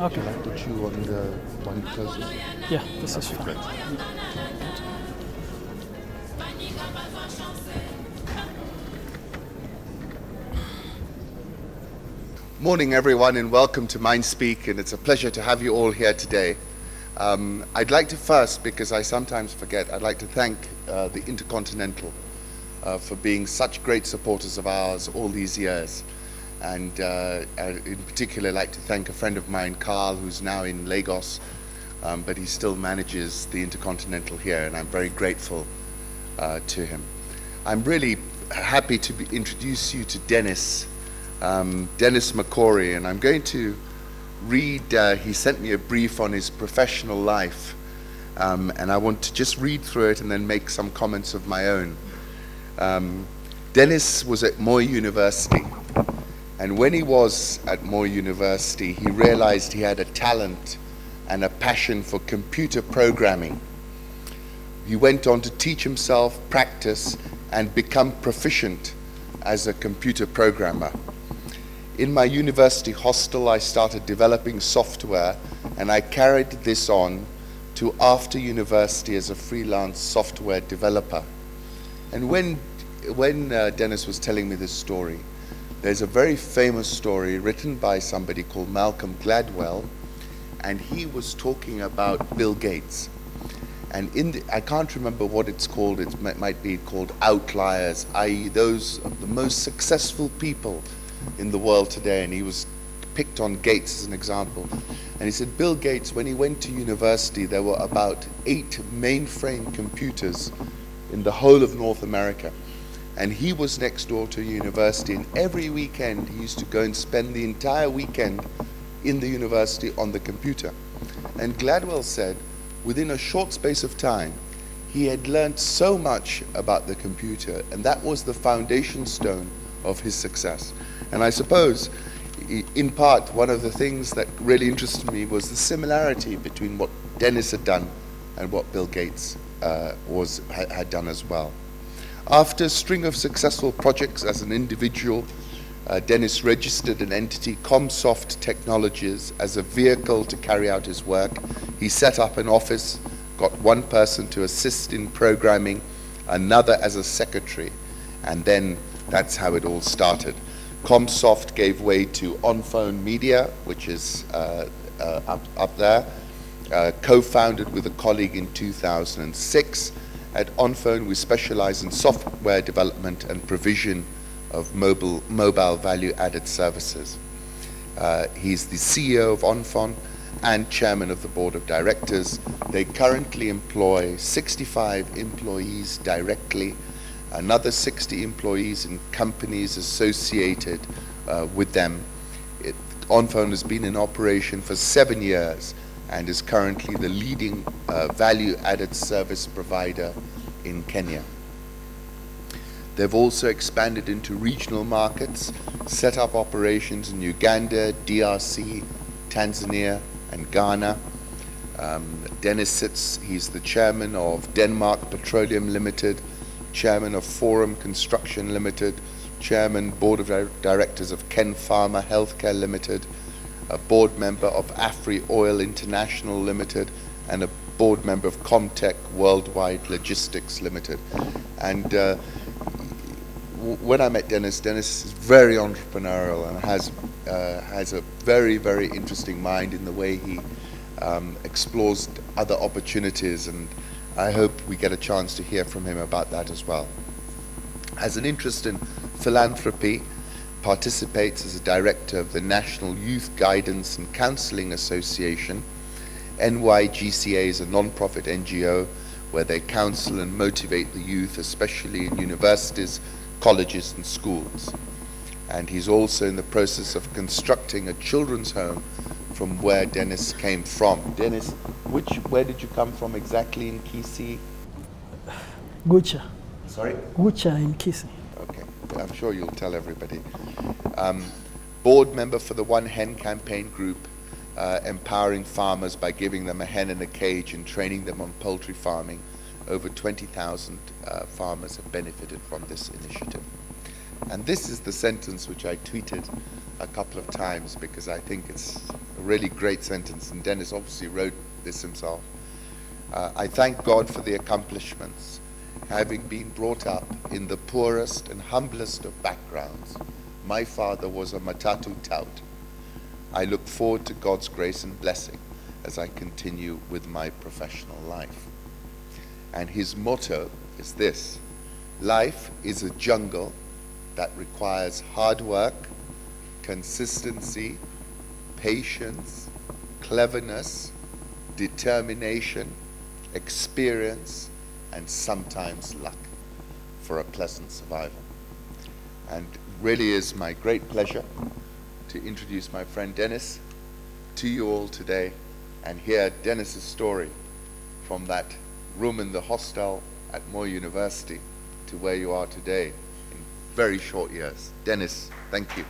Okay. Shall I put you on the one closest? Yeah, this is fine. Great. Morning, everyone, and welcome to MindSpeak, and it's a pleasure to have you all here today. I'd like to first, because I sometimes forget, I'd like to thank the Intercontinental for being such great supporters of ours all these years. And in particular, I'd like to thank a friend of mine, Carl, who's now in Lagos, but he still manages the Intercontinental here, and I'm very grateful to him. I'm really happy to introduce you to Dennis Makori, and I'm going to read, he sent me a brief on his professional life, and I want to just read through it and then make some comments of my own. Dennis was at Moi University, and when he was at Moi University, he realized he had a talent and a passion for computer programming. He went on to teach himself, practice, and become proficient as a computer programmer. In my university hostel, I started developing software, and I carried this on to after university as a freelance software developer. And when Dennis was telling me this story, there's a very famous story written by somebody called Malcolm Gladwell, and he was talking about Bill Gates. And I can't remember what it's called. It might be called outliers, i.e. those of the most successful people in the world today, and he was picked on Gates as an example. And he said Bill Gates, when he went to university, there were about 8 mainframe computers in the whole of North America. And he was next door to a university, and every weekend he used to go and spend the entire weekend in the university on the computer. And Gladwell said, within a short space of time, he had learned so much about the computer, and that was the foundation stone of his success. And I suppose, in part, one of the things that really interested me was the similarity between what Dennis had done and what Bill Gates had done as well. After a string of successful projects as an individual, Dennis registered an entity, Comsoft Technologies, as a vehicle to carry out his work. He set up an office, got one person to assist in programming, another as a secretary, and then that's how it all started. Comsoft gave way to ONFON Media, which is up there, co-founded with a colleague in 2006. At ONFON, we specialize in software development and provision of mobile value-added services. He's the CEO of ONFON and chairman of the board of directors. They currently employ 65 employees directly, another 60 employees in companies associated with them. ONFON has been in operation for 7 years and is currently the leading value-added service provider in Kenya. They've also expanded into regional markets, set up operations in Uganda, DRC, Tanzania, and Ghana. Dennis he's the chairman of Denmark Petroleum Limited, chairman of Forum Construction Limited, chairman, board of directors of Ken Pharma Healthcare Limited, a board member of Afri Oil International Limited, and a board member of Comtech Worldwide Logistics Limited. And when I met Dennis is very entrepreneurial and has a very, very interesting mind in the way he explores other opportunities, and I hope we get a chance to hear from him about that as well. Has an interest in philanthropy, participates as a director of the National Youth Guidance and Counseling Association. NYGCA is a non-profit NGO where they counsel and motivate the youth, especially in universities, colleges and schools. And he's also in the process of constructing a children's home from where Dennis came from. Dennis, where did you come from exactly in Kisii? Gucha. Sorry? Gucha in Kisii. Okay, I'm sure you'll tell everybody. Board member for the One Hen campaign group, empowering farmers by giving them a hen in a cage and training them on poultry farming. Over 20,000 farmers have benefited from this initiative. And this is the sentence which I tweeted a couple of times because I think it's a really great sentence, and Dennis obviously wrote this himself. I thank God for the accomplishments, having been brought up in the poorest and humblest of backgrounds. My father was a matatu tout. I look forward to God's grace and blessing as I continue with my professional life. And his motto is this: life is a jungle that requires hard work, consistency, patience, cleverness, determination, experience, and sometimes luck for a pleasant survival. And really is my great pleasure to introduce my friend Dennis to you all today and hear Dennis's story from that room in the hostel at Moi University to where you are today in very short years. Dennis, thank you.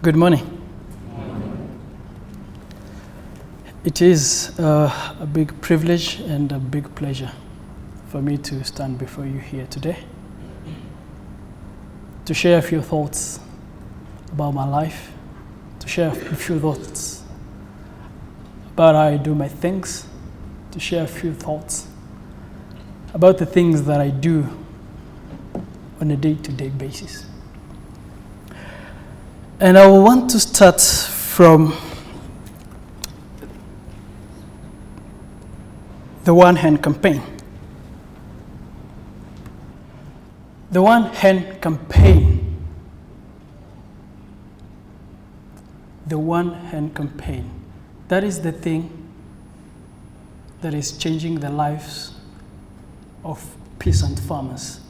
Good morning. It is a big privilege and a big pleasure for me to stand before you here today to share a few thoughts about my life, to share a few thoughts about how I do my things, to share a few thoughts about the things that I do on a day-to-day basis. And I want to start from the One Hand campaign. The One Hand campaign. The One Hand campaign. That is the thing that is changing the lives of peasant farmers.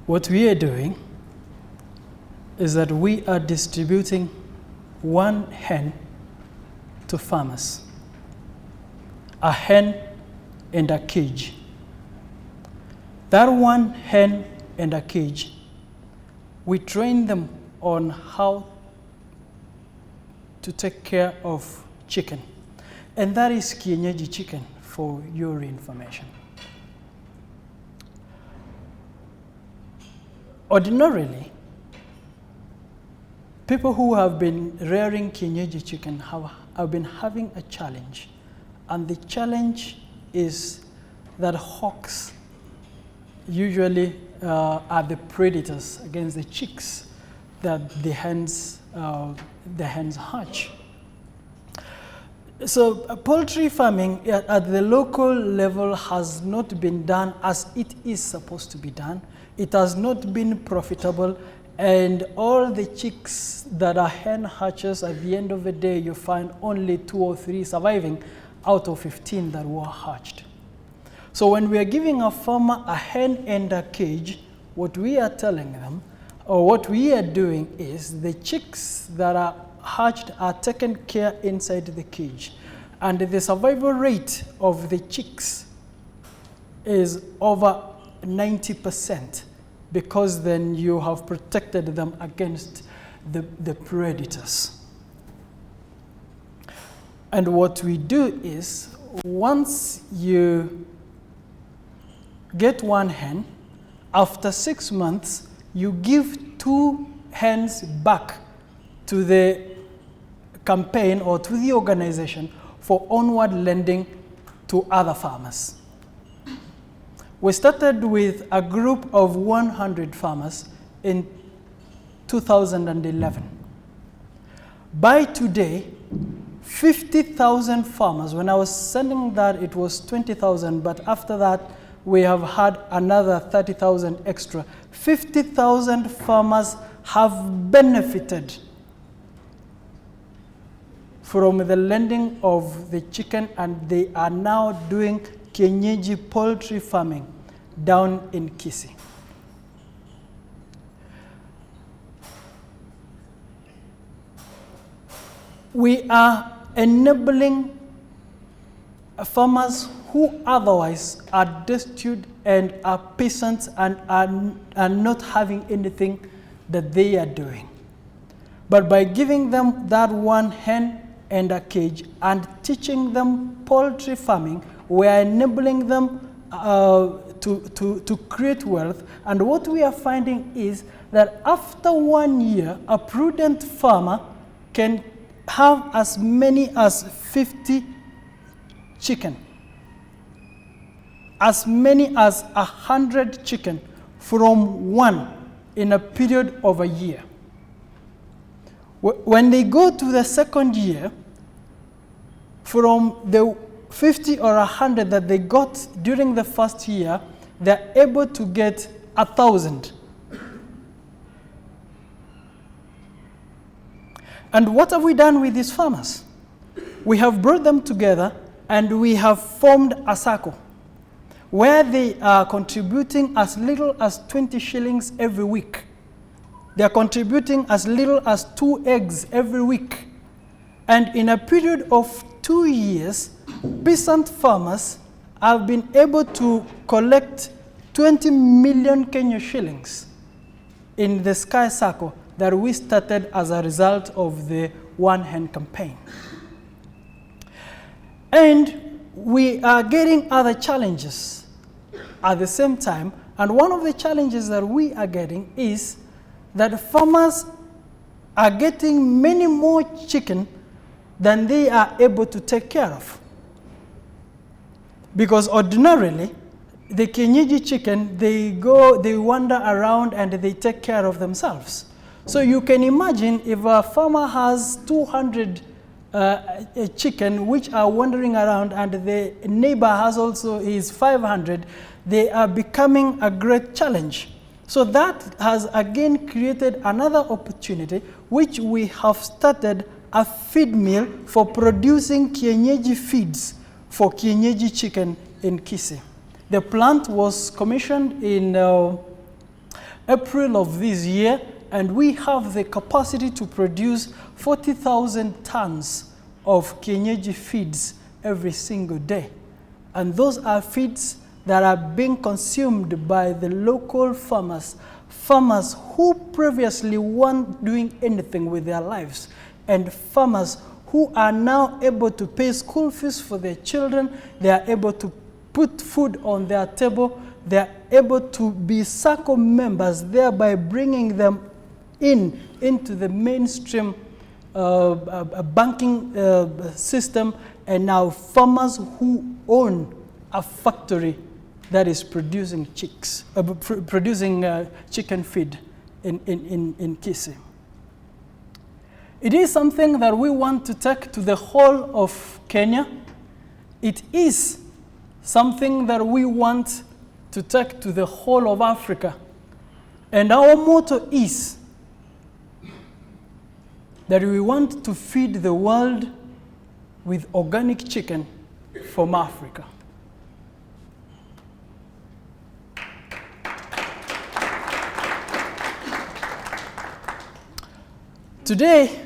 What we are doing is that we are distributing one hen to farmers. A hen and a cage. That one hen and a cage, we train them on how to take care of chicken. And that is kienyeji chicken, for your information. Ordinarily, people who have been rearing kienyeji chicken have been having a challenge. And the challenge is that hawks usually are the predators against the chicks that the hens hatch. So poultry farming at the local level has not been done as it is supposed to be done. It has not been profitable, and all the chicks that are hen hatches, at the end of the day, you find only 2 or 3 surviving out of 15 that were hatched. So when we are giving a farmer a hen and a cage, what we are telling them, or what we are doing, is the chicks that are hatched are taken care inside the cage. And the survival rate of the chicks is over 90%, because then you have protected them against the predators. And what we do is, once you get one hen, after 6 months, you give 2 hens back to the campaign or to the organization for onward lending to other farmers. We started with a group of 100 farmers in 2011. By today, 50,000 farmers. When I was sending that, it was 20,000, but after that, we have had another 30,000 extra. 50,000 farmers have benefited from the lending of the chicken, and they are now doing kienyeji poultry farming down in Kisii. We are enabling farmers who otherwise are destitute and are peasants and are not having anything that they are doing. But by giving them that one hen and a cage and teaching them poultry farming, we are enabling them to create wealth. And what we are finding is that after 1 year, a prudent farmer can have as many as 50 chicken, as many as 100 chicken from one in a period of a year. When they go to the second year, from the 50 or 100 that they got during the first year, they're able to get 1,000. And what have we done with these farmers? We have brought them together and we have formed a circle where they are contributing as little as 20 shillings every week. They are contributing as little as 2 eggs every week. And in a period of 2 years, peasant farmers have been able to collect 20 million Kenya shillings in the Sky Circle that we started as a result of the One Hen campaign. And we are getting other challenges at the same time. And one of the challenges that we are getting is that farmers are getting many more chicken than they are able to take care of. Because ordinarily, the kienyeji chicken, they wander around and they take care of themselves. So you can imagine if a farmer has 200 chicken which are wandering around and the neighbor has also his 500, they are becoming a great challenge. So that has again created another opportunity which we have started a feed mill for producing kienyeji feeds for kienyeji chicken in Kisii. The plant was commissioned in April of this year, and we have the capacity to produce 40,000 tons of kienyeji feeds every single day. And those are feeds that are being consumed by the local farmers, farmers who previously weren't doing anything with their lives, and farmers who are now able to pay school fees for their children. They are able to put food on their table. They are able to be circle members, thereby bringing them into the mainstream banking system, and now farmers who own a factory that is producing chicken feed in Kisii. It is something that we want to take to the whole of Kenya. It is something that we want to take to the whole of Africa. And our motto is that we want to feed the world with organic chicken from Africa. Today,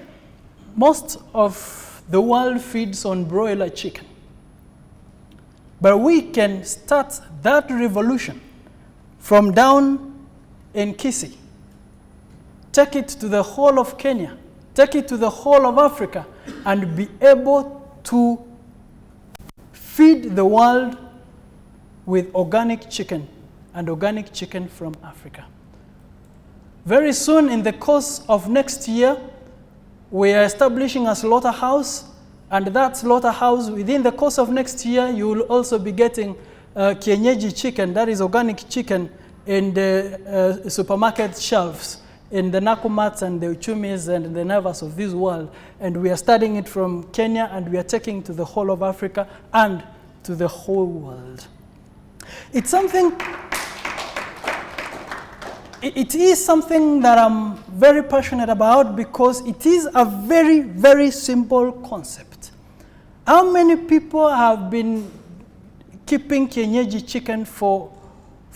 most of the world feeds on broiler chicken. But we can start that revolution from down in Kisii, take it to the whole of Kenya, take it to the whole of Africa, and be able to feed the world with organic chicken, and organic chicken from Africa. Very soon, in the course of next year, we are establishing a slaughterhouse, and that slaughterhouse, within the course of next year, you will also be getting kienyeji chicken, that is organic chicken, in the supermarket shelves, in the Nakumats and the Uchumis and the Navas of this world. And we are starting it from Kenya, and we are taking to the whole of Africa and to the whole world. It's something, it is something that I'm very passionate about, because it is a very, very simple concept. How many people have been keeping kienyeji chicken for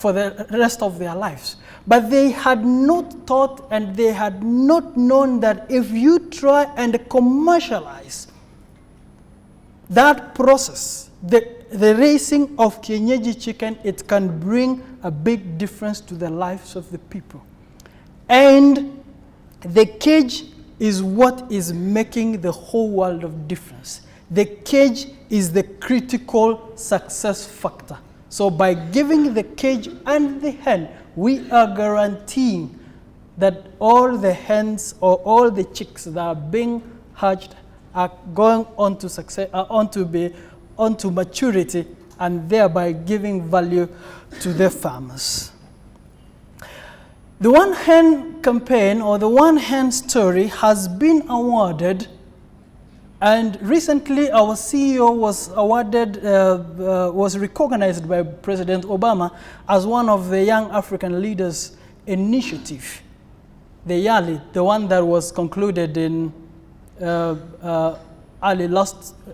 the rest of their lives? But they had not thought, and they had not known that if you try and commercialize that process, the raising of kienyeji chicken, it can bring a big difference to the lives of the people. And the cage is what is making the whole world of difference. The cage is the critical success factor. So by giving the cage and the hen, we are guaranteeing that all the hens or all the chicks that are being hatched are going on to success, onto maturity, and thereby giving value to the farmers. The One Hen campaign, or the One Hen story, has been awarded, and recently our CEO was awarded, was recognized by President Obama as one of the Young African Leaders Initiative, the YALI, the one that was concluded in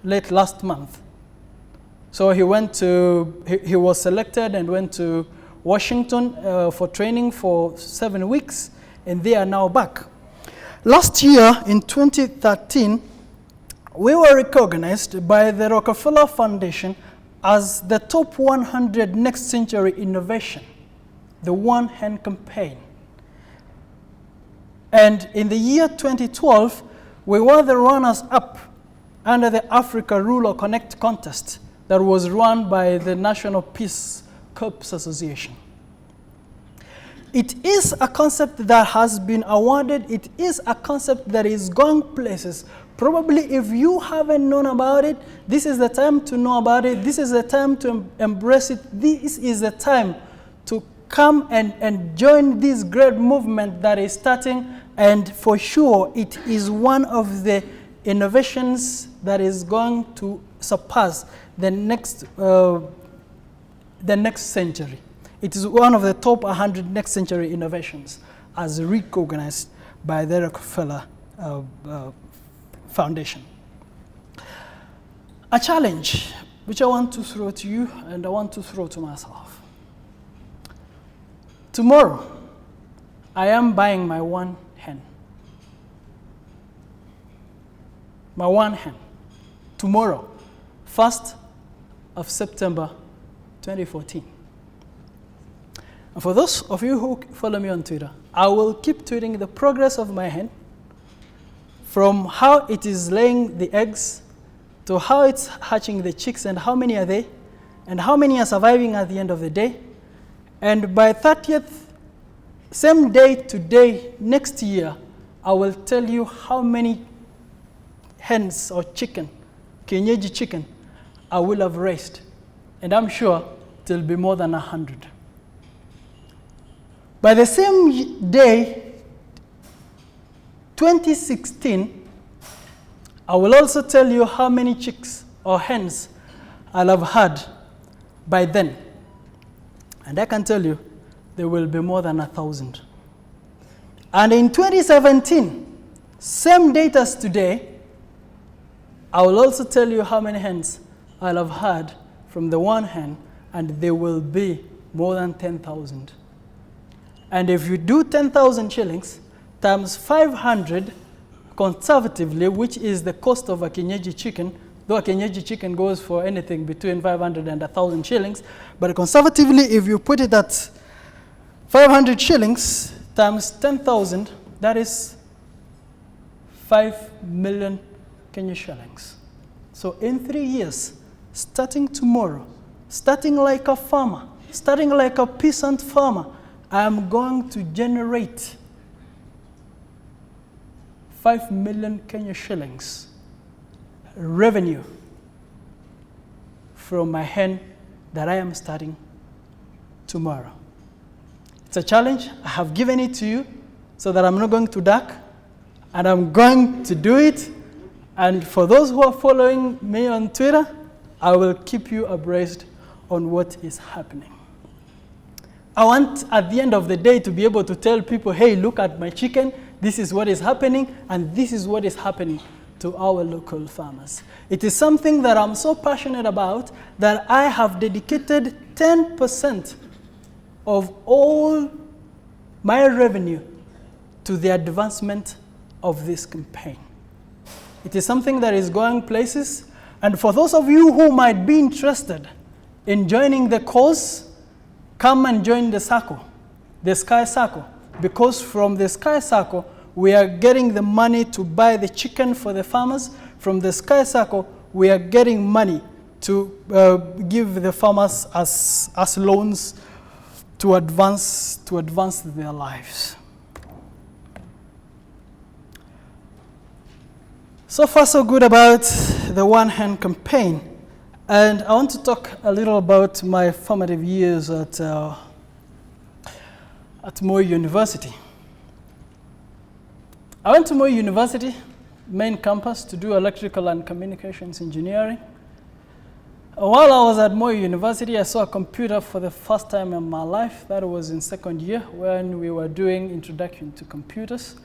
late last month. So he was selected and went to Washington for training for 7 weeks, and they are now back. Last year, in 2013, we were recognized by the Rockefeller Foundation as the top 100 next century innovation, the One Hen campaign. And in the year 2012, we were the runners-up under the Africa Rural Connect contest that was run by the National Peace Corps Association. It is a concept that has been awarded. It is a concept that is going places. Probably if you haven't known about it, this is the time to know about it. This is the time to embrace it. This is the time to come and join this great movement that is starting. And for sure, it is one of the innovations that is going to surpass the next century. It is one of the top 100 next century innovations as recognized by the Rockefeller Foundation. A challenge which I want to throw to you and I want to throw to myself. Tomorrow, I am buying my one hen. My one hen. Tomorrow, 1st of September 2014. And for those of you who follow me on Twitter, I will keep tweeting the progress of my hen, from how it is laying the eggs to how it's hatching the chicks and how many are they, and how many are surviving at the end of the day. And by 30th, same day today, next year, I will tell you how many hens or chicken, kienyeji chicken, I will have raised. And I'm sure it will be more than 100. By the same day, 2016, I will also tell you how many chicks or hens I'll have had by then. And I can tell you, there will be more than 1,000. And in 2017, same date as today, I will also tell you how many hens I'll have had from the one hen, and there will be more than 10,000. And if you do 10,000 shillings times 500 conservatively, which is the cost of a kienyeji chicken, though a kienyeji chicken goes for anything between 500 and 1,000 shillings, but conservatively, if you put it at 500 shillings times 10,000, that is 5 million Kenya shillings. So in 3 years, starting tomorrow, starting like a farmer, starting like a peasant farmer, I am going to generate 5 million Kenya shillings revenue from my hen that I am starting tomorrow. It's a challenge. I have given it to you so that I'm not going to duck, and I'm going to do it. And for those who are following me on Twitter, I will keep you abreast on what is happening. I want, at the end of the day, to be able to tell people, hey, look at my chicken, this is what is happening, and this is what is happening to our local farmers. It is something that I'm so passionate about that I have dedicated 10% of all my revenue to the advancement of this campaign. It is something that is going places, and for those of you who might be interested in joining the cause, come and join the circle, the Sky Circle, because from the Sky Circle, we are getting the money to buy the chicken for the farmers. From the Sky Circle, we are getting money to give the farmers as loans to advance their lives. So far, so good about the One Hand campaign. And I want to talk a little about my formative years at Moi University. I went to Moi University, main campus, to do electrical and communications engineering. While I was at Moi University, I saw a computer for the first time in my life. That was in second year when we were doing introduction to computers.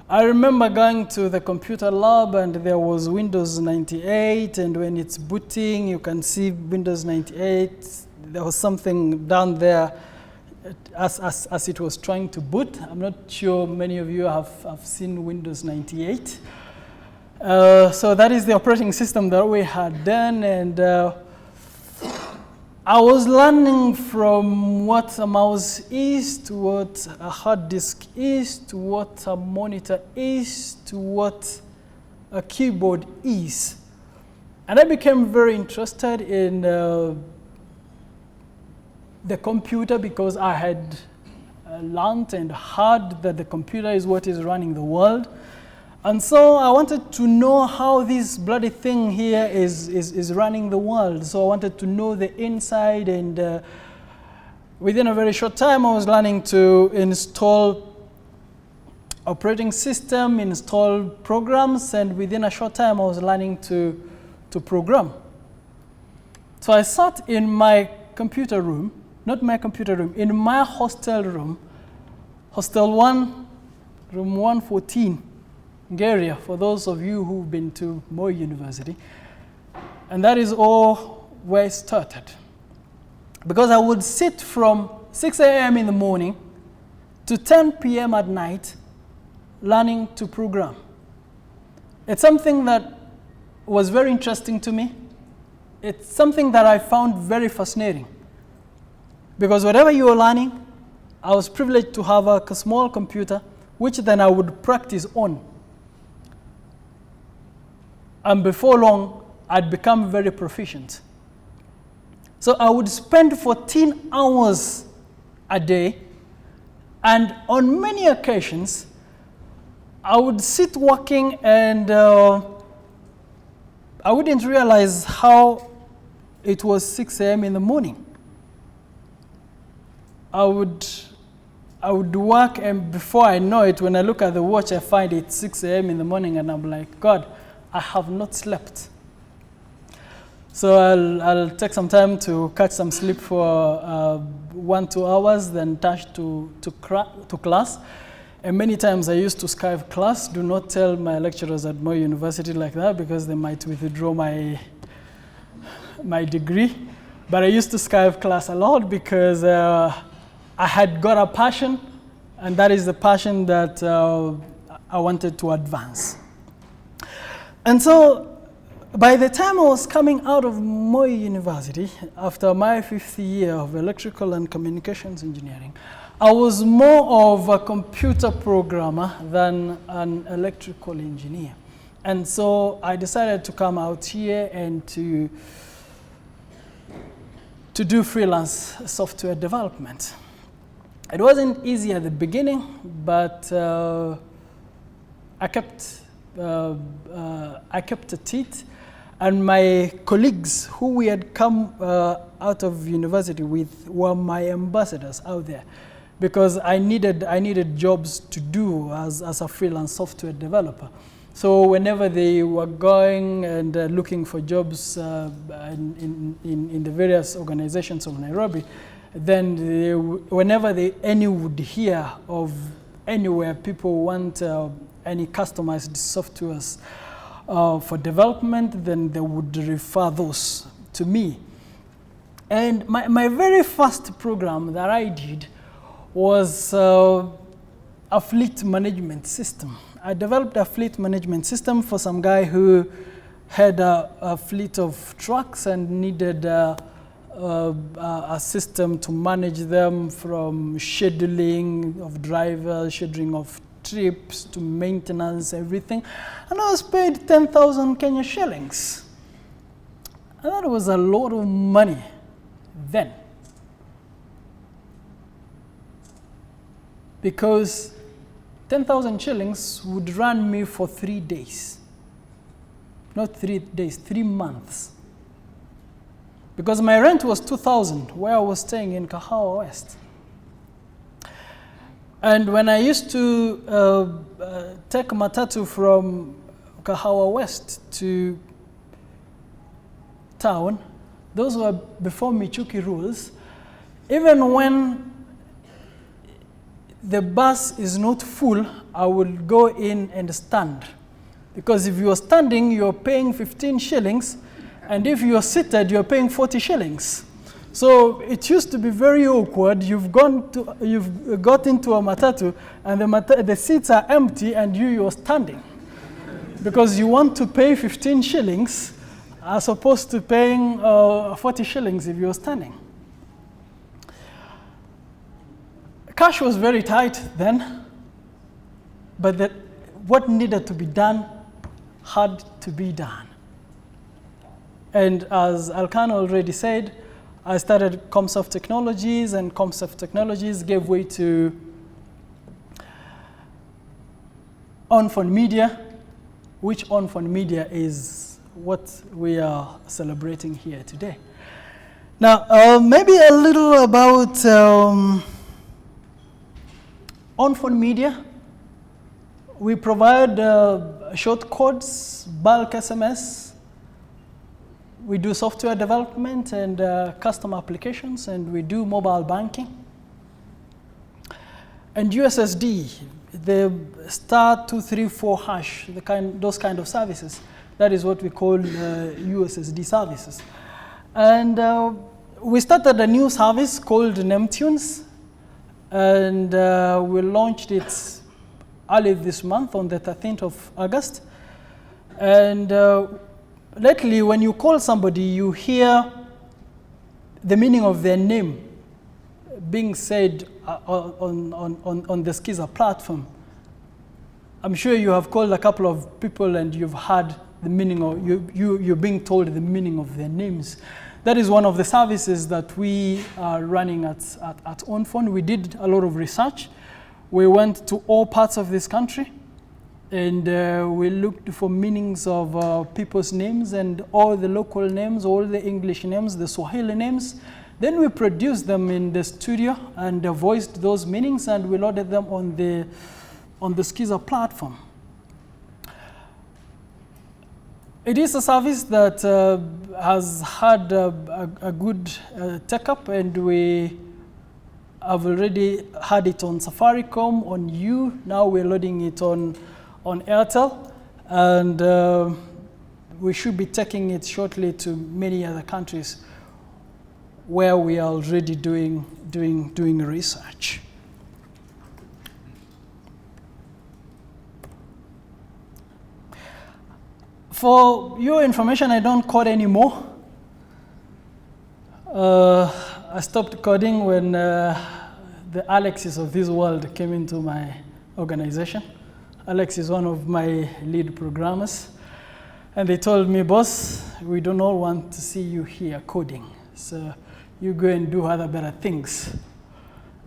I remember going to the computer lab and there was Windows 98, and when it's booting, you can see Windows 98. There was something down there as it was trying to boot. I'm not sure many of you have seen Windows 98. So that is the operating system that we had then, and I was learning from what a mouse is, to what a hard disk is, to what a monitor is, to what a keyboard is. And I became very interested in the computer because I had learned and heard that the computer is what is running the world. And so I wanted to know how this bloody thing here is running the world. So I wanted to know the inside, and within a very short time I was learning to install operating system, install programs, and within a short time I was learning to program. So I sat in my computer room, not my computer room, in my hostel room, hostel 1, room 114. Area, for those of you who've been to Moi University. And that is all where it started. Because I would sit from 6 a.m. in the morning to 10 p.m. at night learning to program. It's something that was very interesting to me. It's something that I found very fascinating. Because whatever you were learning, I was privileged to have a small computer, which then I would practice on. And before long, I'd become very proficient. So I would spend 14 hours a day, and on many occasions, I would sit working and I wouldn't realize how it was 6 a.m. in the morning. I would work, and before I know it, when I look at the watch, I find it's 6 a.m. in the morning, and I'm like, God, I have not slept. So I'll take some time to catch some sleep for 1-2 hours, then dash to class. And many times I used to Skype class. Do not tell my lecturers at Moi University like that, because they might withdraw my degree. But I used to Skype class a lot because I had got a passion, and that is the passion that I wanted to advance. And so by the time I was coming out of Moi University, after my 5th year of electrical and communications engineering, I was more of a computer programmer than an electrical engineer. And so I decided to come out here and to do freelance software development. It wasn't easy at the beginning, but I kept at it, and my colleagues who we had come out of university with were my ambassadors out there, because I needed jobs to do as a freelance software developer. So whenever they were going and looking for jobs in the various organizations of Nairobi, then whenever any would hear of anywhere people want any customized softwares for development, then they would refer those to me. And my very first program that I did was a fleet management system. I developed a fleet management system for some guy who had a fleet of trucks and needed a system to manage them, from scheduling of drivers, scheduling of trips to maintenance, everything. And I was paid 10,000 Kenya shillings. And that was a lot of money then. Because 10,000 shillings would run me for 3 days. Not 3 days, 3 months. Because my rent was 2,000 where I was staying in Kahawa West. And when I used to take matatu from Kahawa West to town, those were before Michuki rules. Even when the bus is not full, I would go in and stand. Because if you're standing, you're paying 15 shillings, and if you're seated, you're paying 40 shillings. So it used to be very awkward. You've got into a matatu, and the seats are empty, and you're standing. Because you want to pay 15 shillings as opposed to paying 40 shillings if you're standing. Cash was very tight then, but what needed to be done had to be done. And as Alkan already said, I started ComSoft Technologies, and ComSoft Technologies gave way to ONFON Media, which ONFON Media is what we are celebrating here today. Now, maybe a little about ONFON Media. We provide short codes, bulk SMS. We do software development and custom applications, and we do mobile banking. And USSD, the *234#, those kind of services, that is what we call USSD services. And we started a new service called NemTunes, and we launched it early this month on the 13th of August. And lately, when you call somebody, you hear the meaning of their name being said on the Skiza platform. I'm sure you have called a couple of people and you've heard the meaning, or you're being told the meaning of their names. That is one of the services that we are running at ONFON. We did a lot of research. We went to all parts of this country, and we looked for meanings of people's names and all the local names, all the English names, the Swahili names. Then we produced them in the studio and voiced those meanings, and we loaded them on the Skiza platform. It is a service that has had a good take-up, and we have already had it on Safaricom, on You. Now we're loading it on Airtel, and we should be taking it shortly to many other countries where we are already doing research. For your information, I don't code anymore. I stopped coding when the Alexes of this world came into my organization. Alex is one of my lead programmers. And they told me, boss, we do not want to see you here coding. So you go and do other better things.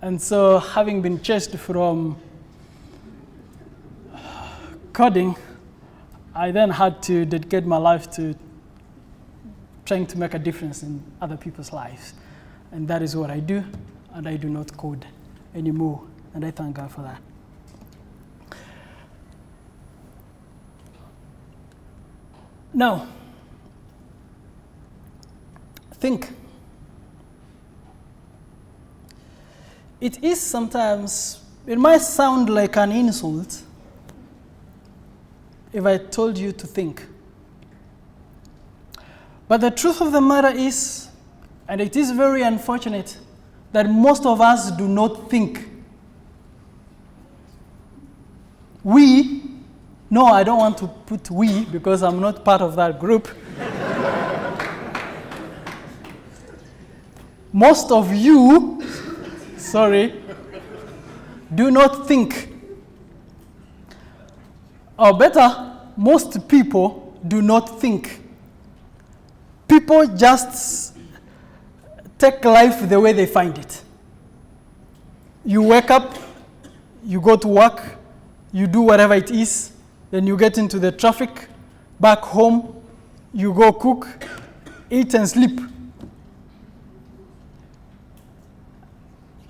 And so having been chased from coding, I then had to dedicate my life to trying to make a difference in other people's lives. And that is what I do, and I do not code anymore. And I thank God for that. Now, think. It is sometimes, it might sound like an insult if I told you to think. But the truth of the matter is, and it is very unfortunate, that most of us do not think. No, I don't want to put we because I'm not part of that group. Most of you, sorry, do not think. Or better, most people do not think. People just take life the way they find it. You wake up, you go to work, you do whatever it is, then you get into the traffic, back home, you go cook, eat and sleep.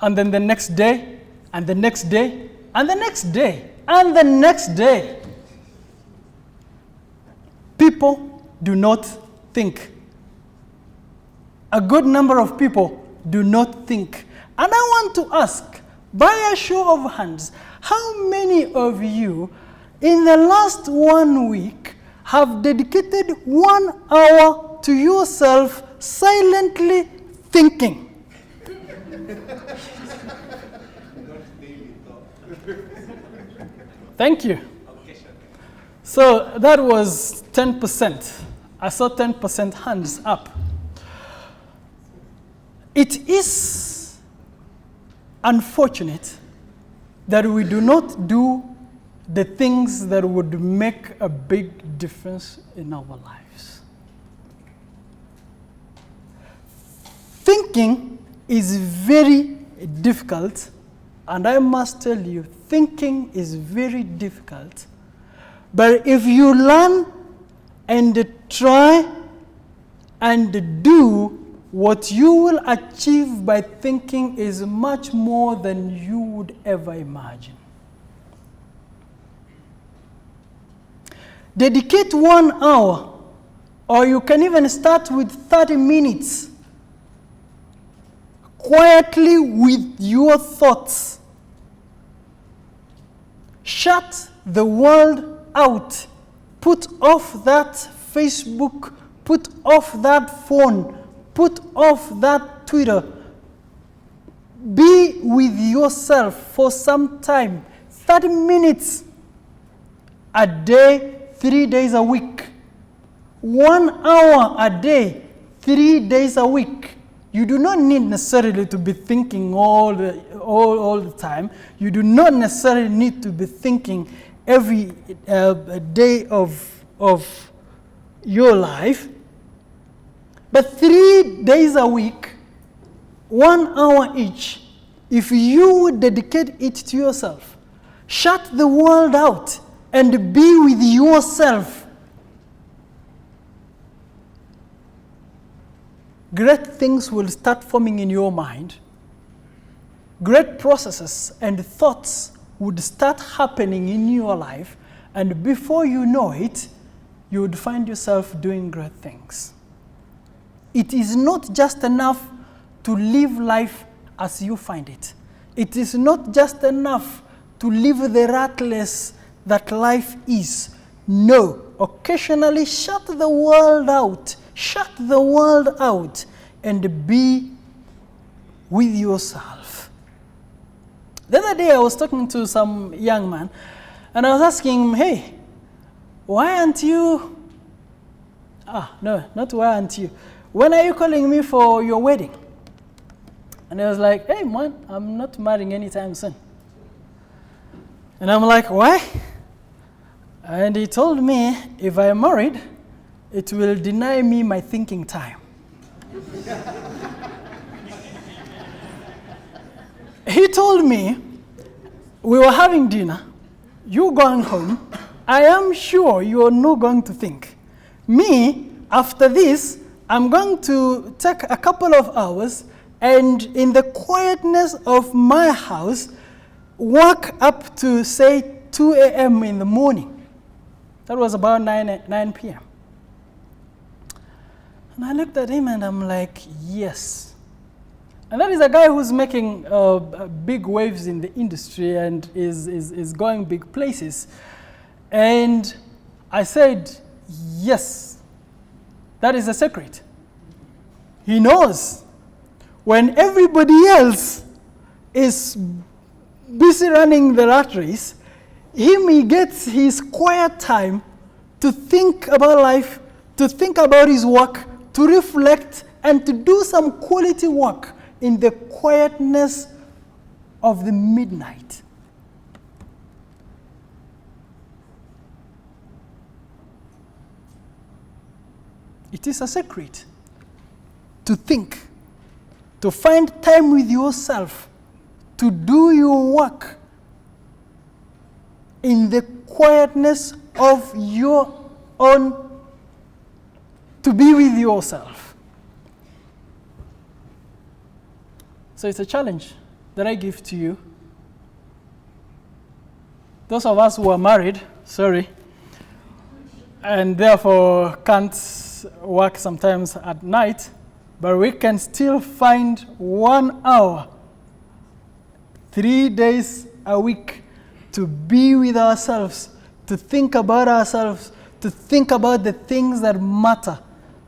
And then the next day, and the next day, and the next day, and the next day. People do not think. A good number of people do not think. And I want to ask, by a show of hands, how many of you in the last 1 week have dedicated 1 hour to yourself silently thinking? Thank you. So that was 10%. I saw 10% hands up. It is unfortunate that we do not do the things that would make a big difference in our lives. Thinking is very difficult, and I must tell you, thinking is very difficult. But if you learn and try and do, what you will achieve by thinking is much more than you would ever imagine. Dedicate 1 hour, or you can even start with 30 minutes, quietly with your thoughts. Shut the world out. Put off that Facebook, put off that phone, put off that Twitter. Be with yourself for some time, 30 minutes a day, 3 days a week. 1 hour a day, 3 days a week. You do not need necessarily to be thinking all the time. You do not necessarily need to be thinking every day of your life. But 3 days a week, 1 hour each, if you would dedicate it to yourself, shut the world out and be with yourself, great things will start forming in your mind. Great processes and thoughts would start happening in your life, and before you know it, you would find yourself doing great things. It is not just enough to live life as you find it. It is not just enough to live the rat race that life is. No, occasionally shut the world out. Shut the world out and be with yourself. The other day I was talking to some young man and I was asking him, hey, why aren't you, no, not why aren't you, when are you calling me for your wedding? And he was like, hey man, I'm not marrying anytime soon. And I'm like, why? And he told me, if I am married, it will deny me my thinking time. He told me, we were having dinner, you going home, I am sure you are not going to think. Me, after this, I'm going to take a couple of hours and in the quietness of my house, work up to, say, 2 a.m. in the morning. That was about 9 p.m. And I looked at him and I'm like, yes. And that is a guy who's making big waves in the industry and is going big places. And I said, yes, that is a secret. He knows when everybody else is busy running the rat race, he gets his quiet time to think about life, to think about his work, to reflect, and to do some quality work in the quietness of the midnight. It is a secret to think, to find time with yourself, to do your work in the quietness of your own, to be with yourself. So it's a challenge that I give to you. Those of us who are married, and therefore can't work sometimes at night, but we can still find 1 hour, 3 days a week to be with ourselves, to think about ourselves, to think about the things that matter,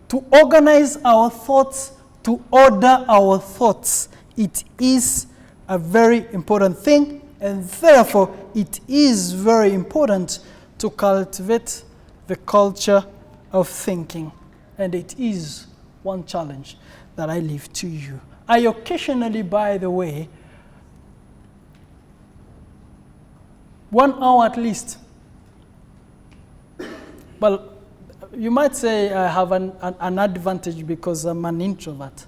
to organize our thoughts, to order our thoughts. It is a very important thing, and therefore it is very important to cultivate the culture of thinking. And it is one challenge that I leave to you. I occasionally, by the way, 1 hour at least. Well, you might say I have an advantage because I'm an introvert.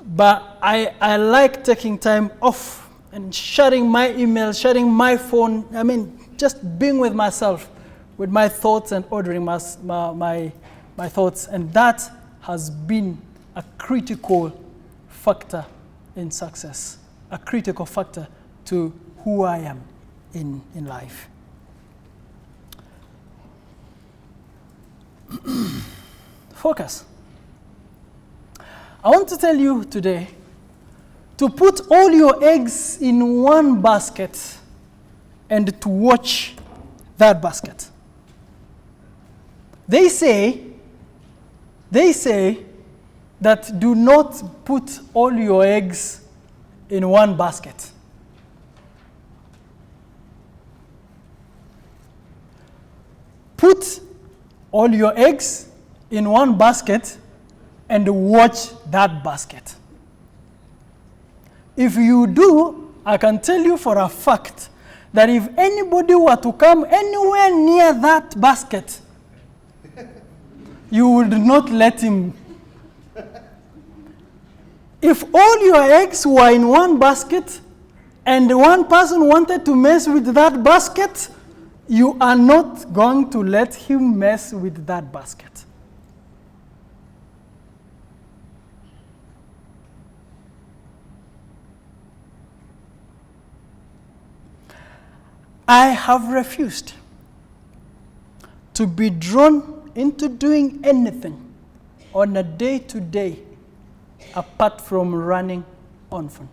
But I like taking time off and sharing my email, sharing my phone. I mean, just being with myself, with my thoughts and ordering my thoughts. And that has been a critical factor in success, a critical factor to who I am in life. Focus. I want to tell you today to put all your eggs in one basket and to watch that basket. They say that do not put all your eggs in one basket. Put all your eggs in one basket and watch that basket. If you do, I can tell you for a fact that if anybody were to come anywhere near that basket, you would not let him. If all your eggs were in one basket and one person wanted to mess with that basket, you are not going to let him mess with that basket. I have refused to be drawn into doing anything on a day-to-day apart from running ONFON.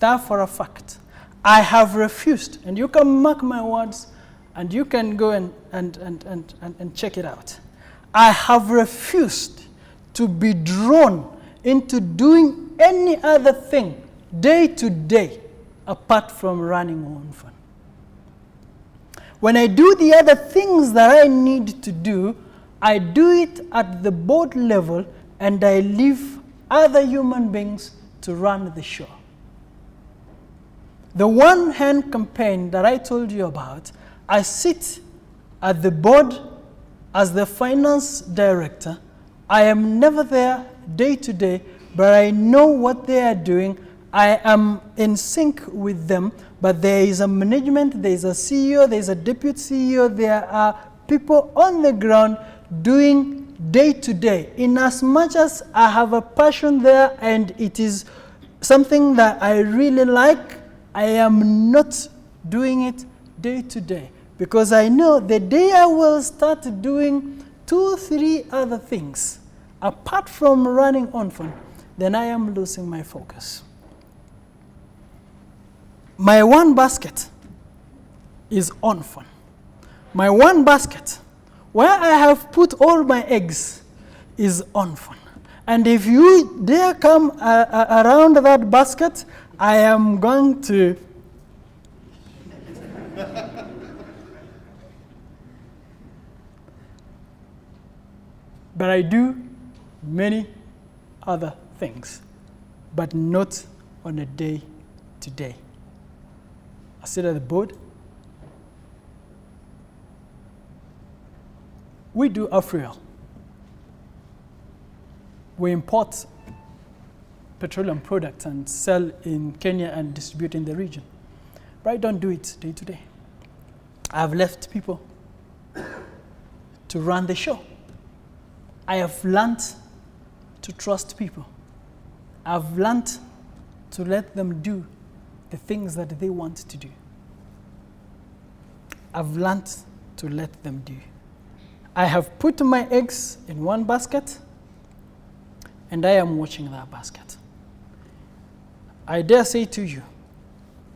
That for a fact. I have refused, and you can mark my words, and you can go and check it out. I have refused to be drawn into doing any other thing day to day apart from running ONFON. When I do the other things that I need to do, I do it at the board level and I leave other human beings to run the show. The One Hand campaign that I told you about, I sit at the board as the finance director. I am never there day to day, but I know what they are doing. I am in sync with them, but there is a management, there is a CEO, there is a deputy CEO, there are people on the ground doing day to day. In as much as I have a passion there and it is something that I really like, I am not doing it day to day because I know the day I will start doing 2-3 other things apart from running ONFON, then I am losing my focus. My one basket is ONFON. My one basket, where I have put all my eggs, is ONFON. And if you dare come around that basket, I am going to but I do many other things, but not on a day-to-day. I sit at the board. We do Afriel. We import petroleum products and sell in Kenya and distribute in the region. But I don't do it day to day. I've left people to run the show. I have learned to trust people. I've learned to let them do the things that they want to do. I've learned to let them do. I have put my eggs in one basket, and I am watching that basket. I dare say to you,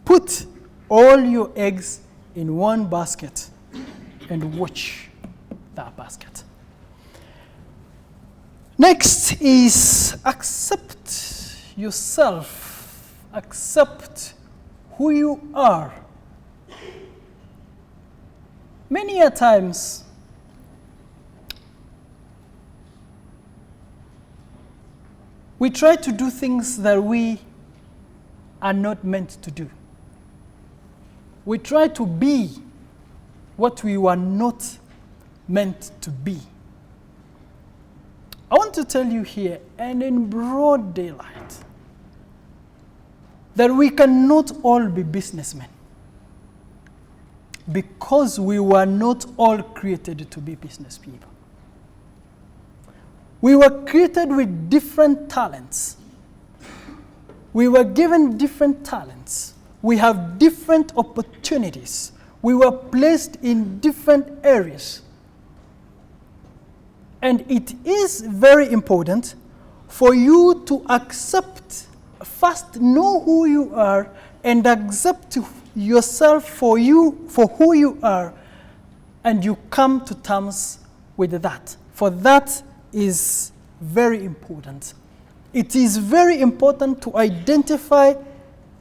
put all your eggs in one basket and watch that basket. Next is accept yourself. Accept who you are. Many a times, we try to do things that we are not meant to do. We try to be what we were not meant to be. I want to tell you here, and in broad daylight, that we cannot all be businessmen, because we were not all created to be business people. We were created with different talents. We were given different talents. We have different opportunities. We were placed in different areas. And it is very important for you to accept, first know who you are, and accept yourself for who you are, and you come to terms with that. For that is very important. It is very important to identify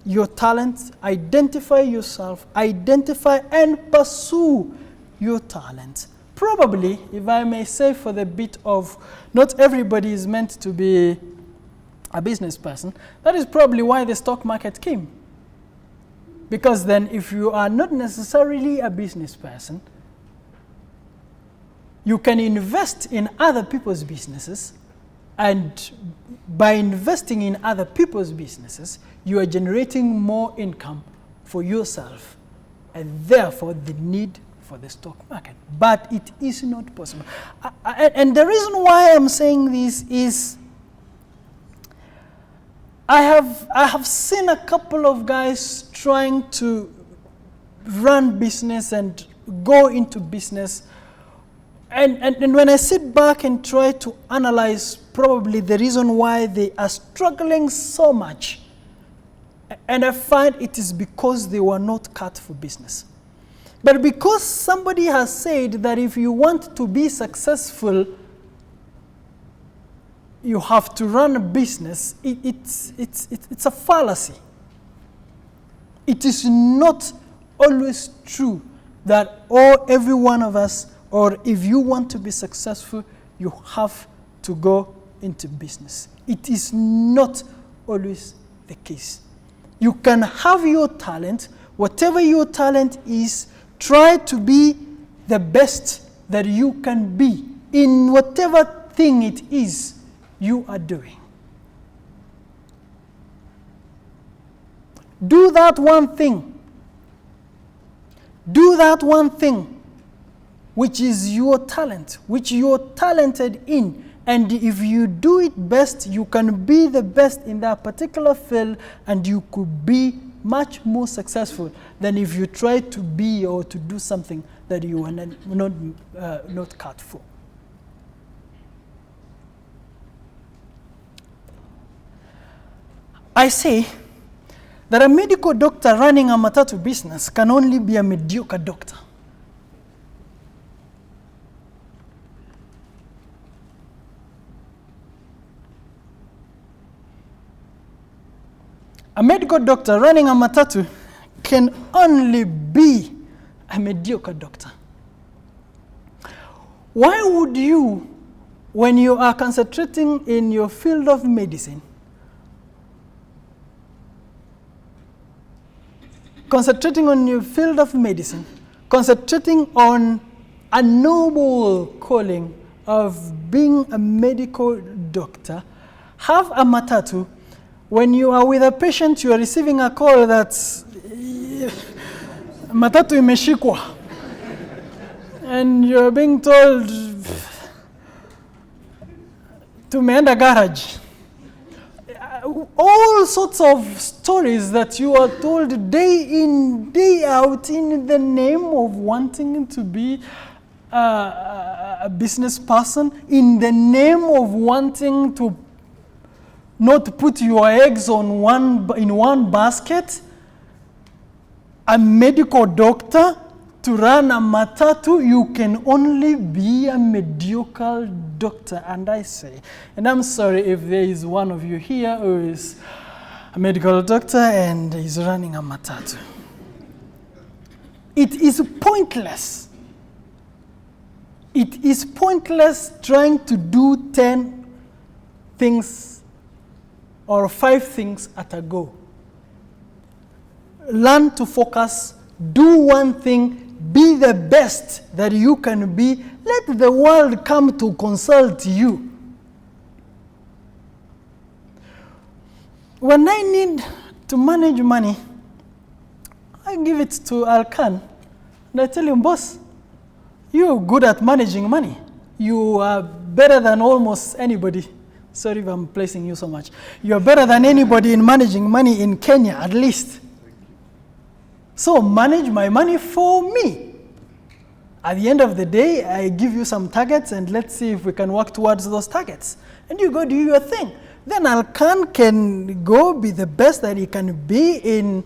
your talents, identify yourself, identify and pursue your talent. Probably, if I may say for the bit of, not everybody is meant to be a business person, that is probably why the stock market came. Because then if you are not necessarily a business person, you can invest in other people's businesses, and by investing in other people's businesses, you are generating more income for yourself, and therefore the need for the stock market. But it is not possible. And the reason why I'm saying this is I have seen a couple of guys trying to run business and go into business. And when I sit back and try to analyze probably the reason why they are struggling so much, and I find it is because they were not cut for business. But because somebody has said that if you want to be successful, you have to run a business, it's a fallacy. It is not always true that every one of us, or if you want to be successful, you have to go into business. It is not always the case. You can have your talent, whatever your talent is, try to be the best that you can be in whatever thing it is you are doing. Do that one thing. Do that one thing which is your talent, which you're talented in. And if you do it best, you can be the best in that particular field, and you could be much more successful than if you try to be or to do something that you are not cut for. I say that a medical doctor running a matatu business can only be a mediocre doctor. A medical doctor running a matatu can only be a mediocre doctor. Why would you, when you are concentrating in your field of medicine, concentrating on a noble calling of being a medical doctor, have a matatu. When you are with a patient, you are receiving a call that's matatu imeshikwa. And you're being told, tumeenda garage. All sorts of stories that you are told day in, day out in the name of wanting to be a business person, in the name of wanting to not put your eggs in one basket. A medical doctor, to run a matatu, you can only be a mediocre doctor. And I say, and I'm sorry if there is one of you here who is a medical doctor and is running a matatu. It is pointless. It is pointless trying to do 10 things or 5 things at a go. Learn to focus, do one thing, be the best that you can be. Let the world come to consult you. When I need to manage money, I give it to Alkan. And I tell him, boss, you're good at managing money. You are better than almost anybody. Sorry if I'm placing you so much. You're better than anybody in managing money in Kenya, at least. So manage my money for me. At the end of the day, I give you some targets and let's see if we can work towards those targets. And you go do your thing. Then Alkan can go be the best that he can be in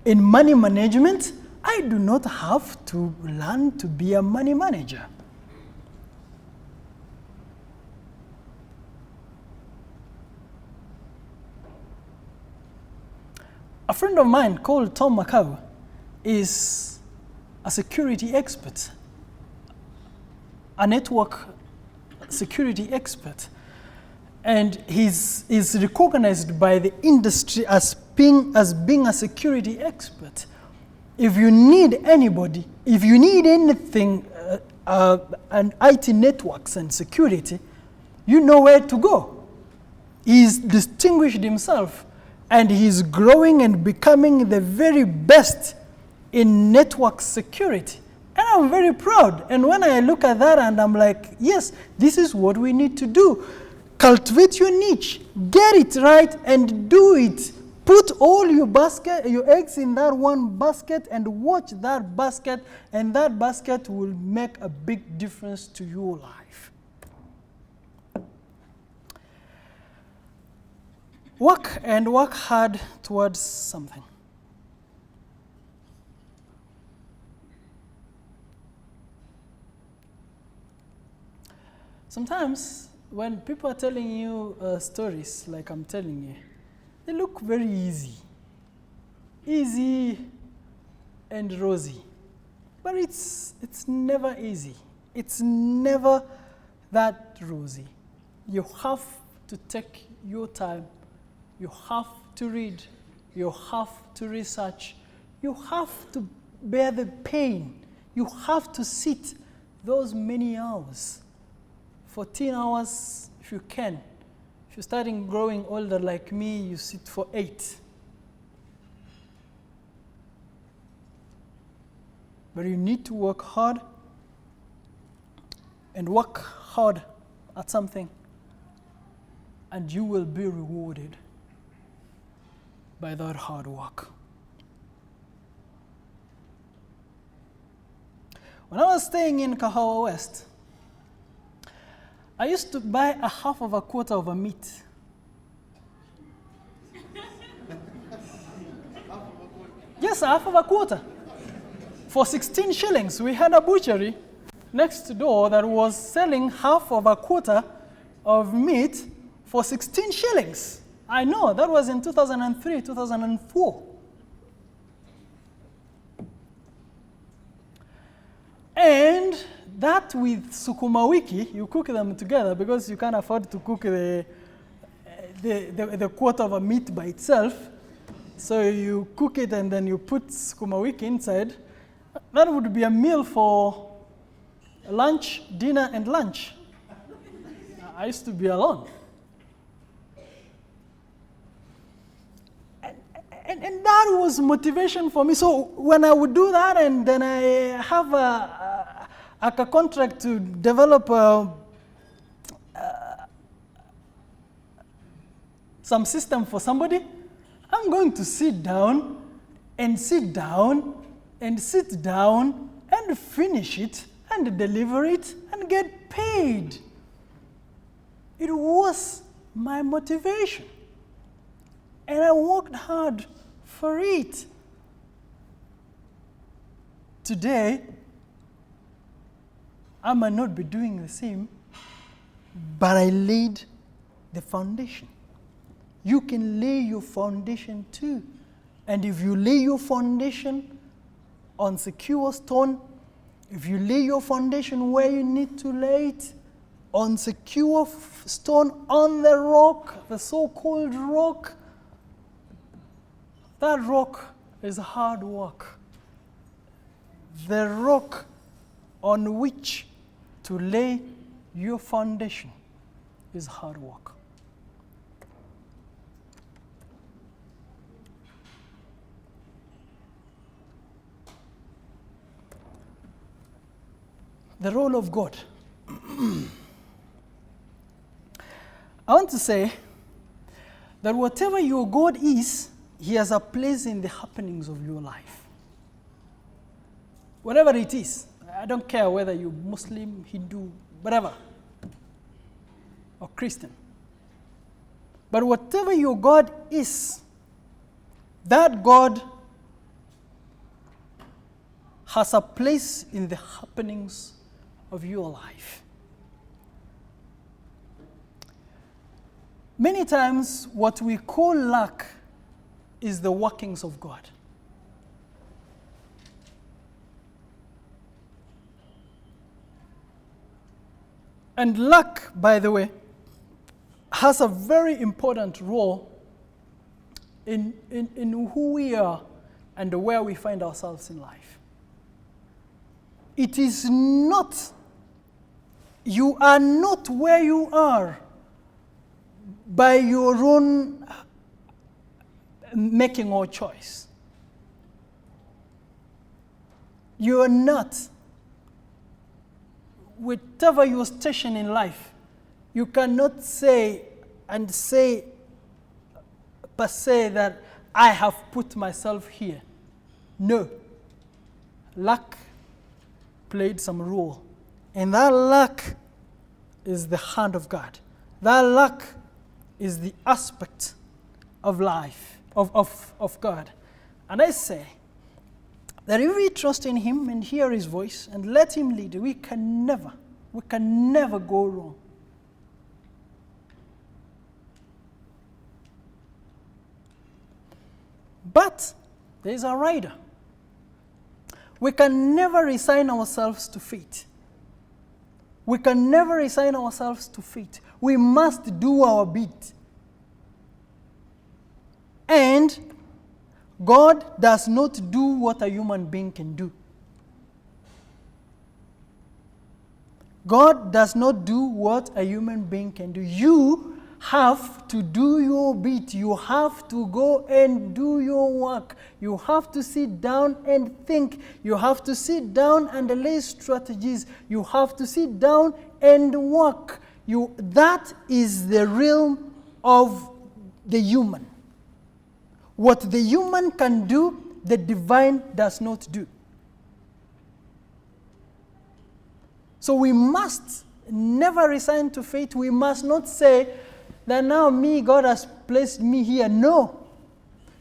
money management. I do not have to learn to be a money manager. A friend of mine called Tom Makori is a security expert, a network security expert. And he's recognized by the industry as being a security expert. If you need anybody, if you need anything, and IT networks and security, you know where to go. He's distinguished himself. And he's growing and becoming the very best in network security. And I'm very proud. And when I look at that and I'm like, yes, this is what we need to do. Cultivate your niche, get it right and do it. Put all your eggs in that one basket and watch that basket, and that basket will make a big difference to your life. Work and work hard towards something. Sometimes when people are telling you stories like I'm telling you, they look very easy. Easy and rosy. But it's never easy. It's never that rosy. You have to take your time. You have to read, you have to research, you have to bear the pain, you have to sit those many hours, 14 hours if you can. If you're starting growing older like me, you sit for 8. But you need to work hard and work hard at something, and you will be rewarded by that hard work. When I was staying in Kahawa West, I used to buy a half of a quarter of a meat. Yes, a half of a quarter. For 16 shillings, we had a butchery next door that was selling half of a quarter of meat for 16 shillings. I know, that was in 2003, 2004. And that with sukuma wiki, you cook them together because you can't afford to cook the quarter of a meat by itself. So you cook it and then you put sukuma wiki inside. That would be a meal for lunch, dinner, and lunch. I used to be alone. And that was motivation for me. So when I would do that, and then I have a contract to develop some system for somebody, I'm going to sit down and sit down and sit down and finish it and deliver it and get paid. It was my motivation. And I worked hard for it. Today, I might not be doing the same, but I laid the foundation. You can lay your foundation too. And if you lay your foundation on secure stone, if you lay your foundation where you need to lay it, on secure stone, on the rock, the so-called rock, that rock is hard work. The rock on which to lay your foundation is hard work. The role of God. I want to say that whatever your God is, He has a place in the happenings of your life. Whatever it is, I don't care whether you're Muslim, Hindu, whatever, or Christian. But whatever your God is, that God has a place in the happenings of your life. Many times, what we call luck is the workings of God. And luck, by the way, has a very important role in who we are and where we find ourselves in life. It is not, you are not where you are by your own making or choice. You are not. Whatever your station in life, you cannot say per se that I have put myself here. No. Luck played some role. And that luck is the hand of God. That luck is the aspect of life, of God. And I say that if we trust in Him and hear His voice and let Him lead, we can never go wrong. But there is a rider. We can never resign ourselves to fate. We can never resign ourselves to fate. We must do our bit. And God does not do what a human being can do. God does not do what a human being can do. You have to do your bit. You have to go and do your work. You have to sit down and think. You have to sit down and lay strategies. You have to sit down and work. That is the realm of the human. What the human can do, the divine does not do. So we must never resign to fate. We must not say that now God has placed me here. No.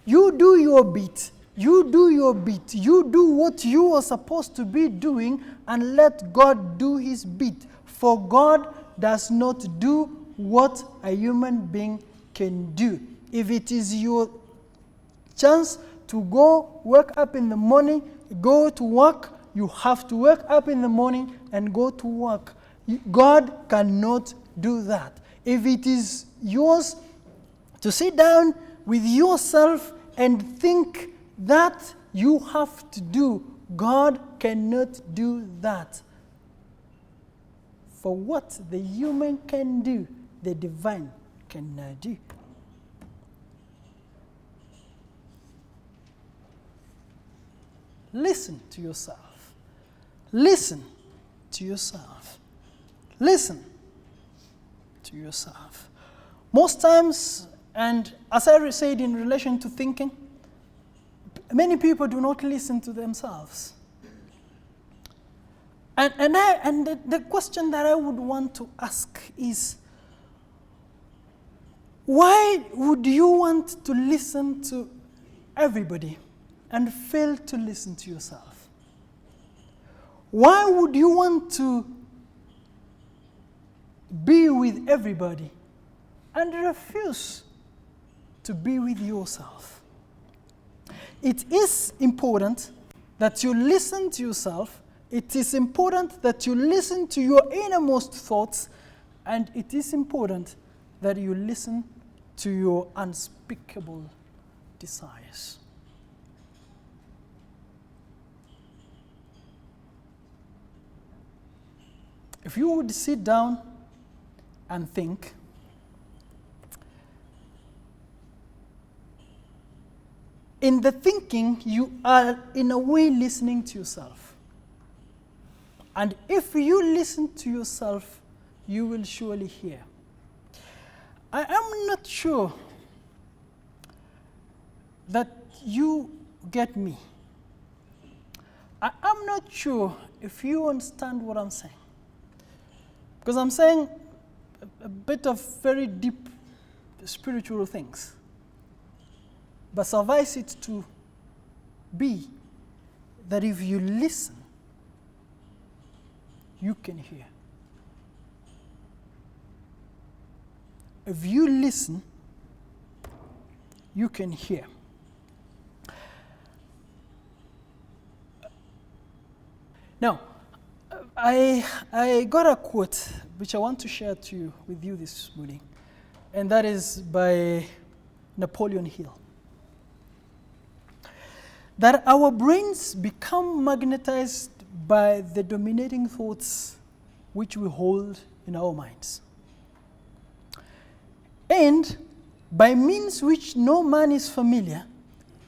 You do your bit. You do your bit. You do what you are supposed to be doing and let God do His bit. For God does not do what a human being can do. If it is your chance to go wake up in the morning, go to work, you have to wake up in the morning and go to work. God cannot do that. If it is yours to sit down with yourself and think that you have to do God cannot do that. For what the human can do, the divine cannot do. Listen to yourself. Listen to yourself. Listen to yourself. Most times, and as I said in relation to thinking, many people do not listen to themselves. And the question that I would want to ask is, why would you want to listen to everybody and fail to listen to yourself? Why would you want to be with everybody and refuse to be with yourself? It is important that you listen to yourself. It is important that you listen to your innermost thoughts, and it is important that you listen to your unspeakable desires. If you would sit down and think, in the thinking, you are in a way listening to yourself. And if you listen to yourself, you will surely hear. I am not sure that you get me. I am not sure if you understand what I'm saying. Because I'm saying a bit of very deep spiritual things. But suffice it to be that if you listen, you can hear. If you listen, you can hear. Now, I got a quote which I want to share with you this morning, and that is by Napoleon Hill. That our brains become magnetized by the dominating thoughts which we hold in our minds. And by means which no man is familiar,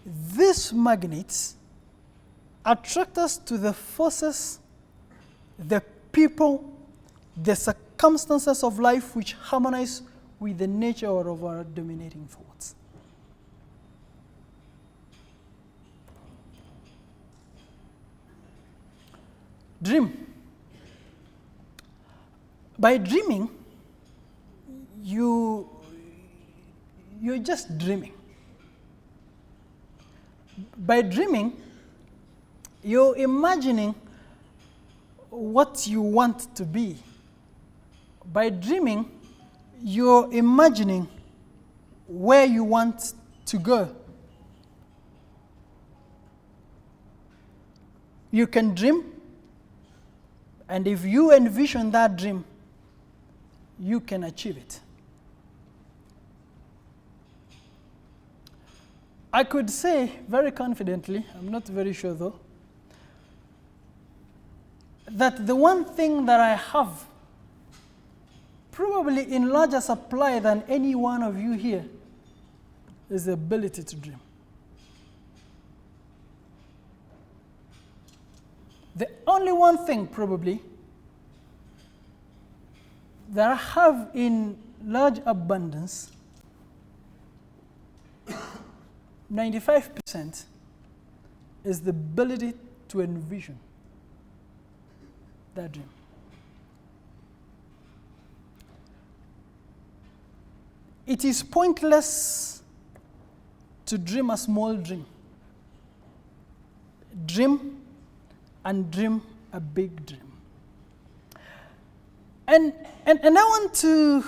these magnets attract us to the forces, the people, the circumstances of life which harmonize with the nature of our dominating thoughts. Dream. By dreaming, you're just dreaming. By dreaming, you're imagining what you want to be. By dreaming, you're imagining where you want to go. You can dream, and if you envision that dream, you can achieve it. I could say very confidently, I'm not very sure though, that the one thing that I have, probably in larger supply than any one of you here, is the ability to dream. The only one thing probably that I have in large abundance, 95%, is the ability to envision that dream. It is pointless to dream a small dream. Dream and dream a big dream. And I want to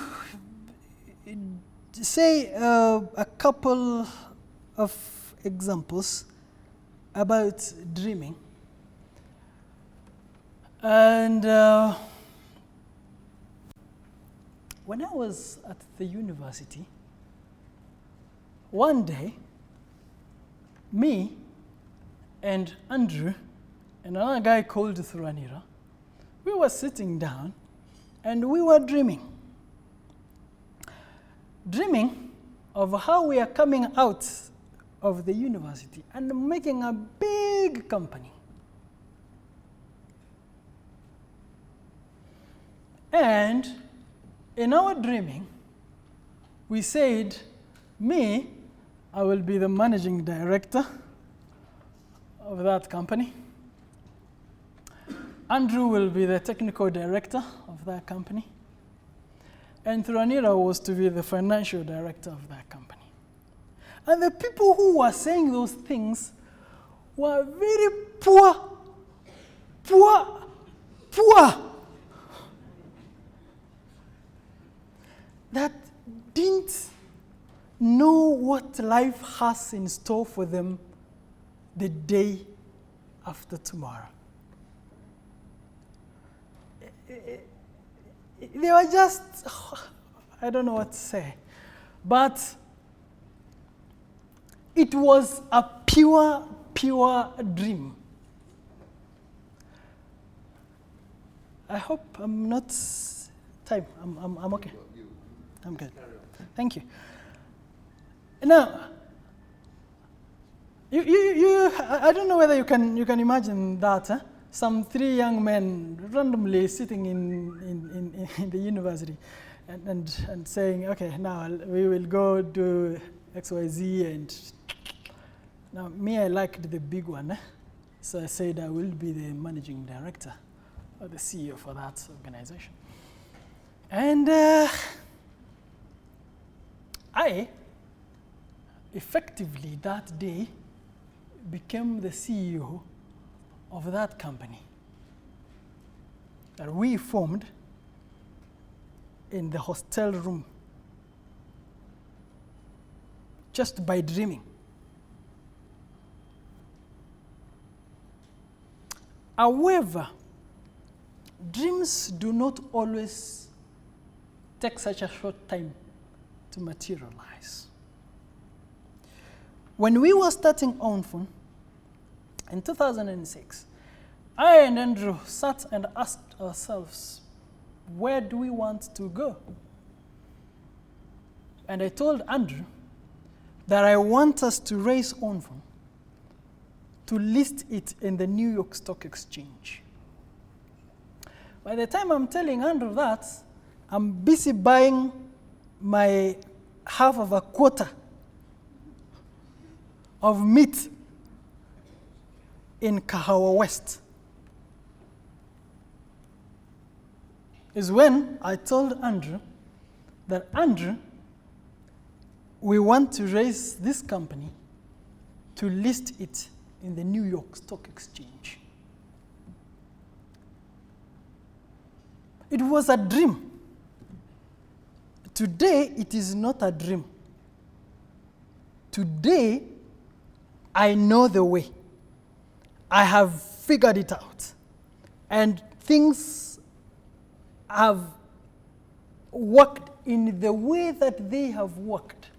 say a couple of examples about dreaming. And when I was at the university, one day, me and Andrew and another guy called Thuranira, we were sitting down and we were dreaming of how we are coming out of the university and making a big company. And in our dreaming, we said, me, I will be the managing director of that company. Andrew will be the technical director of that company. And Thuranira was to be the financial director of that company. And the people who were saying those things were very poor. That didn't know what life has in store for them the day after tomorrow. They were just, I don't know what to say, but it was a pure dream. I hope I'm not time. I'm okay. I'm good. Thank you. Now, I don't know whether you can imagine that. Huh? Some 3 young men randomly sitting in the university and saying, okay, now we will go do XYZ. And now me, I liked the big one. So I said I will be the managing director or the CEO for that organization. And I effectively that day became the CEO of that company that we formed in the hostel room just by dreaming. However, dreams do not always take such a short time to materialize. When we were starting ONFON in 2006, I and Andrew sat and asked ourselves, where do we want to go? And I told Andrew that I want us to raise ONFON to list it in the New York Stock Exchange. By the time I'm telling Andrew that, I'm busy buying my half of a quarter of meat in Kahawa West. Is when I told Andrew that, Andrew, we want to raise this company to list it in the New York Stock Exchange. It was a dream. Today, it is not a dream. Today, I know the way. I have figured it out. And things have worked in the way that they have worked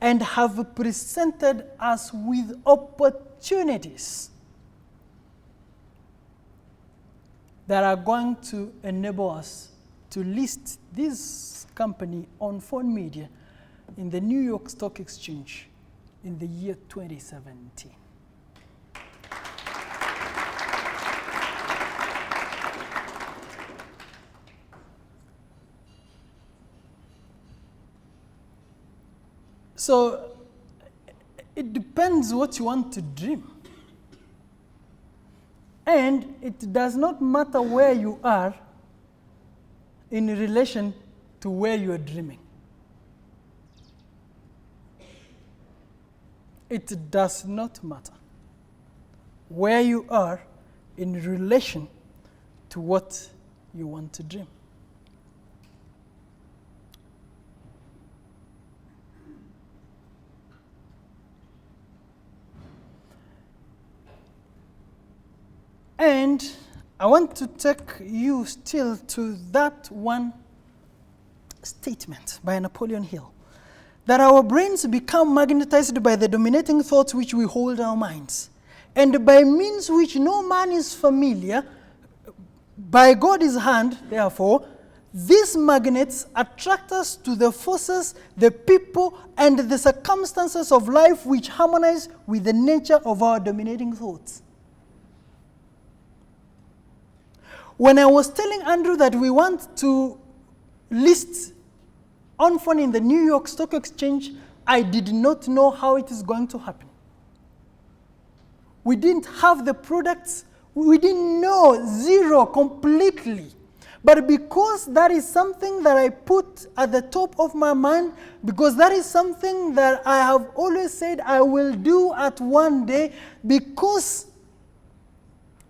and have presented us with opportunities that are going to enable us to list this company ONFON Media in the New York Stock Exchange in the year 2017. So it depends what you want to dream. And it does not matter where you are in relation to where you are dreaming. It does not matter where you are in relation to what you want to dream. And I want to take you still to that one statement by Napoleon Hill, that our brains become magnetized by the dominating thoughts which we hold our minds. and by means which no man is familiar, by God's hand, therefore, these magnets attract us to the forces, the people, and the circumstances of life which harmonize with the nature of our dominating thoughts. When I was telling Andrew that we want to list ONFON in the New York Stock Exchange, I did not know how it is going to happen. We didn't have the products. We didn't know, zero, completely. But because that is something that I put at the top of my mind, because that is something that I have always said I will do at one day, because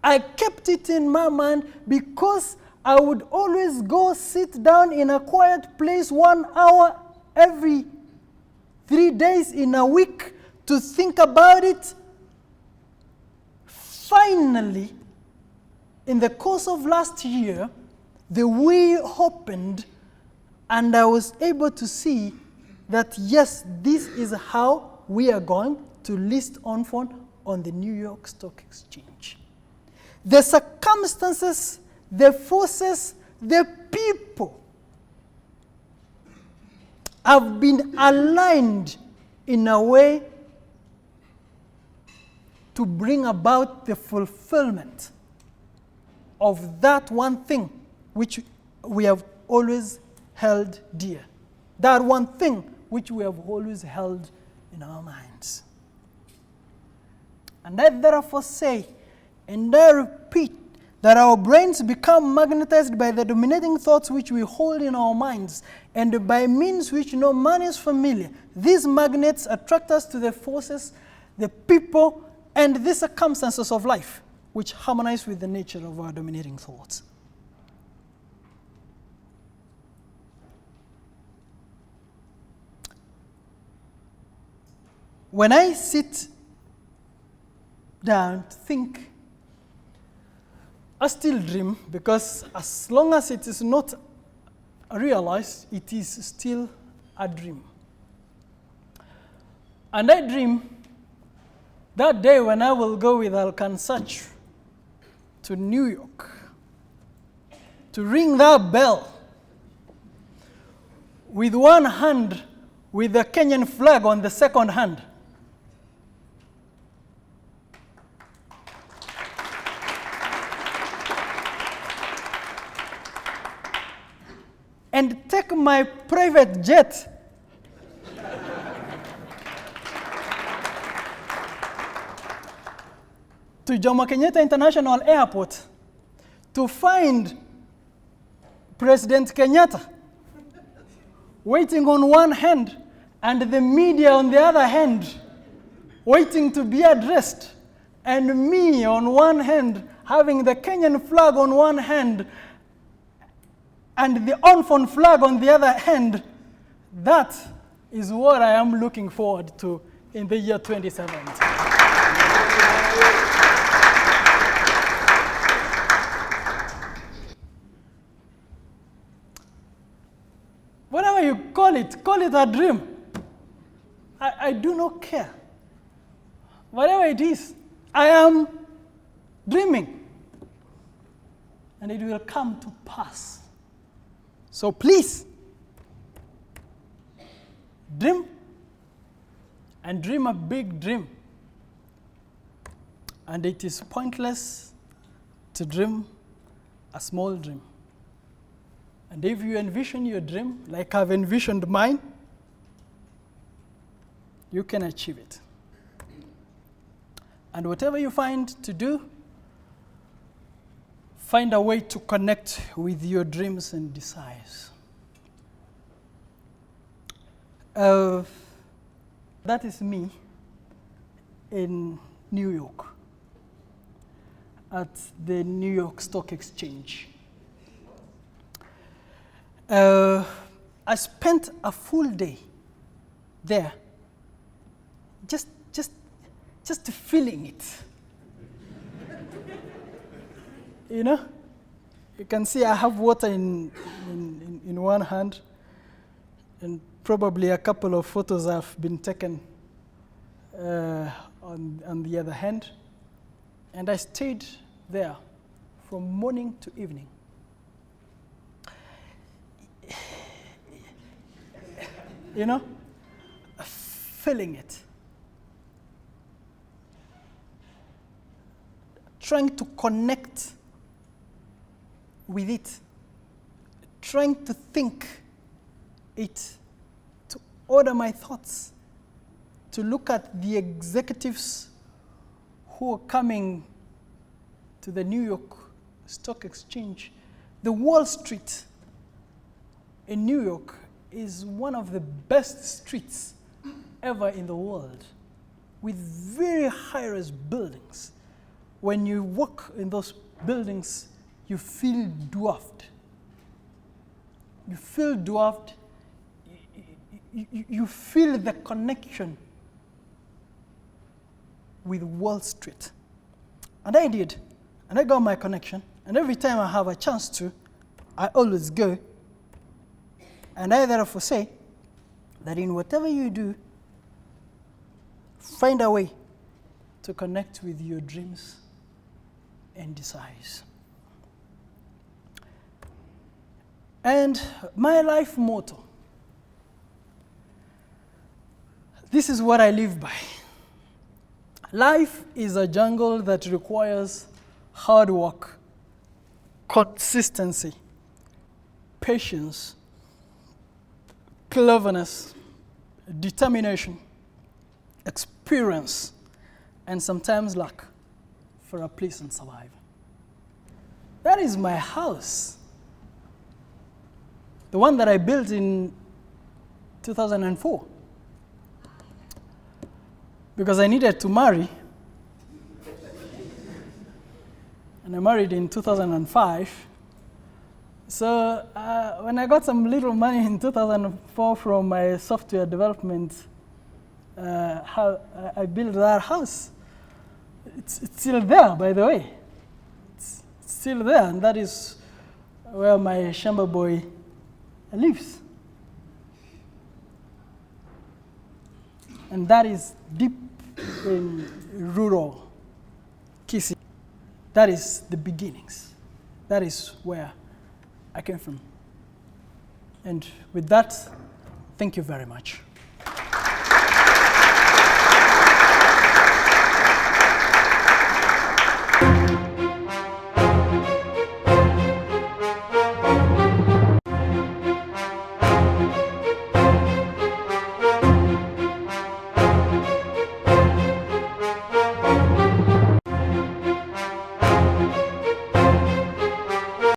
I kept it in my mind, because I would always go sit down in a quiet place 1 hour every 3 days in a week to think about it. Finally, in the course of last year, the wheel opened and I was able to see that yes, this is how we are going to list ONFON on the New York Stock Exchange. The circumstances, the forces, the people have been aligned in a way to bring about the fulfillment of that one thing which we have always held dear. That one thing which we have always held in our minds. And I therefore say, and I repeat, that our brains become magnetized by the dominating thoughts which we hold in our minds, and by means which no man is familiar. These magnets attract us to the forces, the people, and the circumstances of life, which harmonize with the nature of our dominating thoughts. When I sit down to think, I still dream, because as long as it is not realized, it is still a dream. And I dream that day when I will go with Alkansach to New York to ring that bell with one hand with the Kenyan flag on the second hand. And take my private jet to Jomo Kenyatta International Airport to find President Kenyatta waiting on one hand and the media on the other hand waiting to be addressed, and me on one hand having the Kenyan flag on one hand and the ONFON flag on the other hand. That is what I am looking forward to in the year 2017. Whatever you call it a dream. I do not care. Whatever it is, I am dreaming. And it will come to pass. So please, dream, and dream a big dream. And it is pointless to dream a small dream. And if you envision your dream, like I've envisioned mine, you can achieve it. And whatever you find to do, find a way to connect with your dreams and desires. That is me in New York at the New York Stock Exchange. I spent a full day there, just feeling it. You know, you can see I have water in one hand, and probably a couple of photos have been taken on the other hand. And I stayed there from morning to evening. You know, feeling it. Trying to connect with it. Trying to think it, to order my thoughts, to look at the executives who are coming to the New York Stock Exchange. The Wall Street in New York is one of the best streets ever in the world, with very high-rise buildings. When you walk in those buildings, you feel dwarfed. You feel dwarfed. You feel the connection with Wall Street. And I did. And I got my connection. And every time I have a chance to, I always go. And I therefore say that in whatever you do, find a way to connect with your dreams and desires. And my life motto, this is what I live by. Life is a jungle that requires hard work, consistency, patience, cleverness, determination, experience, and sometimes luck for a pleasant survival. That is my house. The one that I built in 2004. Because I needed to marry. And I married in 2005. So when I got some little money in 2004 from my software development, I built that house. It's still there, by the way. It's still there, and that is where my Shamba boy lives. And that is deep in rural Kisii. That is the beginnings. That is where I came from. And with that, thank you very much.